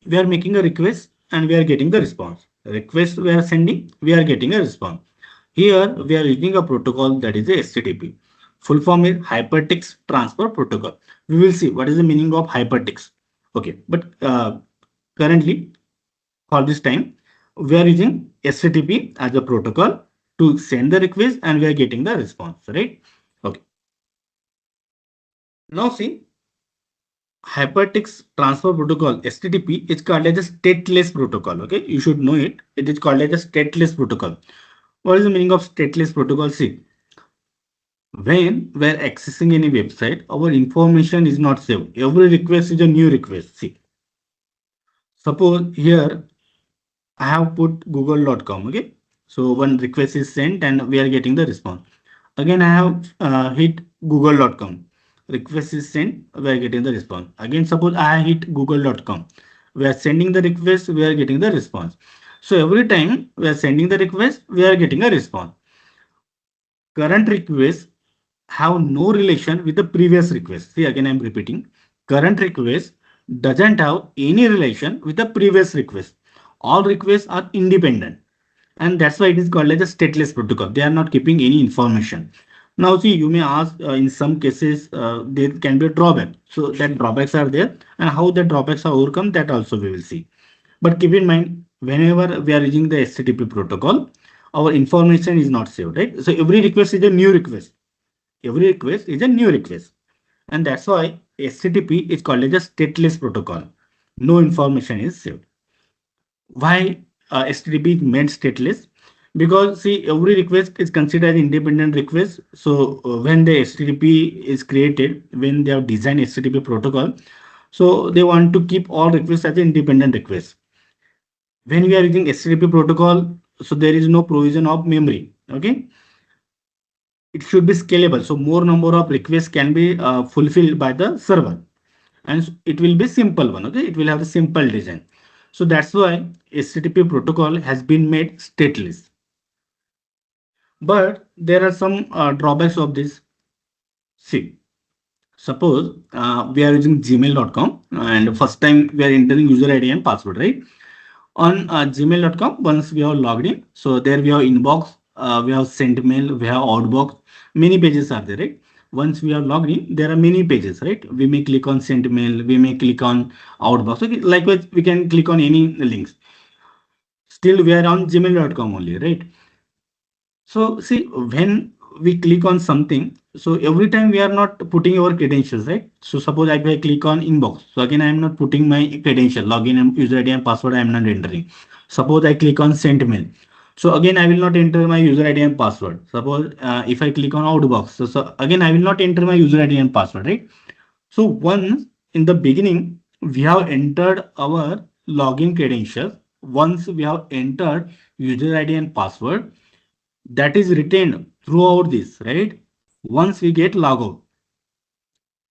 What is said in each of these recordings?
We are making a request and we are getting the response. Request we are sending, we are getting a response. Here we are using a protocol that is a HTTP. Full form is Hypertext Transfer Protocol. We will see what is the meaning of hypertext. Okay, but currently for this time we are using HTTP as a protocol to send the request and we are getting the response, right? Okay. Now see, Hypertext Transfer Protocol (HTTP) is called as a stateless protocol. Okay, you should know it. It is called as a stateless protocol. What is the meaning of stateless protocol? See, when we are accessing any website, our information is not saved. Every request is a new request. See, suppose here I have put google.com. Okay, so one request is sent and we are getting the response. Again, I have hit google.com. Request is sent, we are getting the response. Again, suppose I hit google.com. We are sending the request, we are getting the response. So every time we are sending the request, we are getting a response. Current requests have no relation with the previous request. See, again, I am repeating. Current request doesn't have any relation with the previous request. All requests are independent, and that's why it is called as a stateless protocol. They are not keeping any information. Now see, you may ask, in some cases there can be a drawback, so that drawbacks are there, and how the drawbacks are overcome, that also we will see. But keep in mind, whenever we are using the HTTP protocol, our information is not saved, right? So every request is a new request. Every request is a new request, and that's why HTTP is called as a stateless protocol. No information is saved. Why HTTP is made stateless? Because see, every request is considered independent request. So when the HTTP is created, when they have designed HTTP protocol, so they want to keep all requests as independent requests. When we are using HTTP protocol, so there is no provision of memory. Okay, it should be scalable. So more number of requests can be fulfilled by the server, and it will be simple one. Okay, it will have a simple design. So that's why HTTP protocol has been made stateless. But there are some drawbacks of this. See, suppose we are using gmail.com and first time we are entering user ID and password, right? On gmail.com, once we have logged in, so there we have inbox, we have sent mail, we have outbox, many pages are there, right? Once we are logged in, there are many pages, right? We may click on send mail, we may click on outbox. Okay, likewise, we can click on any links. Still, we are on gmail.com only, right? So see, when we click on something, so every time we are not putting our credentials, right? So suppose if I click on inbox, so again I am not putting my credential, login and user ID and password I am not entering. Suppose I click on send mail, so again I will not enter my user ID and password. Suppose if I click on outbox, so again I will not enter my user ID and password, right? So once in the beginning we have entered our login credentials, once we have entered user ID and password, that is retained throughout this, right? Once we get logout,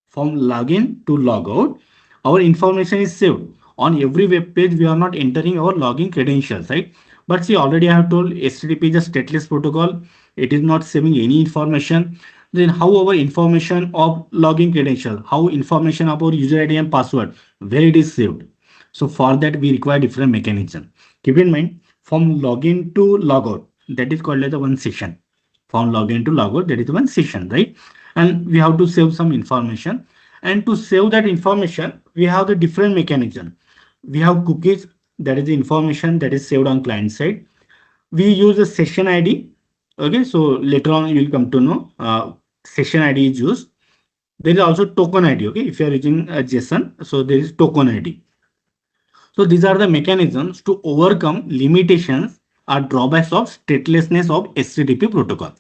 from login to logout, our information is saved. On every web page, we are not entering our login credentials, right? But see, already I have told HTTP is a stateless protocol. It is not saving any information. Then how our information of login credential, how information about user ID and password, where it is saved. So for that, we require different mechanism. Keep in mind, from login to logout, that is called as a one session. From login to logout, that is one session, right? And we have to save some information. And to save that information, we have the different mechanism. We have cookies, that is the information that is saved on client side. We use a session ID. Okay, so later on you will come to know session ID is used. There is also token ID. Okay, if you are using a JSON, so there is token ID. So these are the mechanisms to overcome limitations or drawbacks of statelessness of HTTP protocol.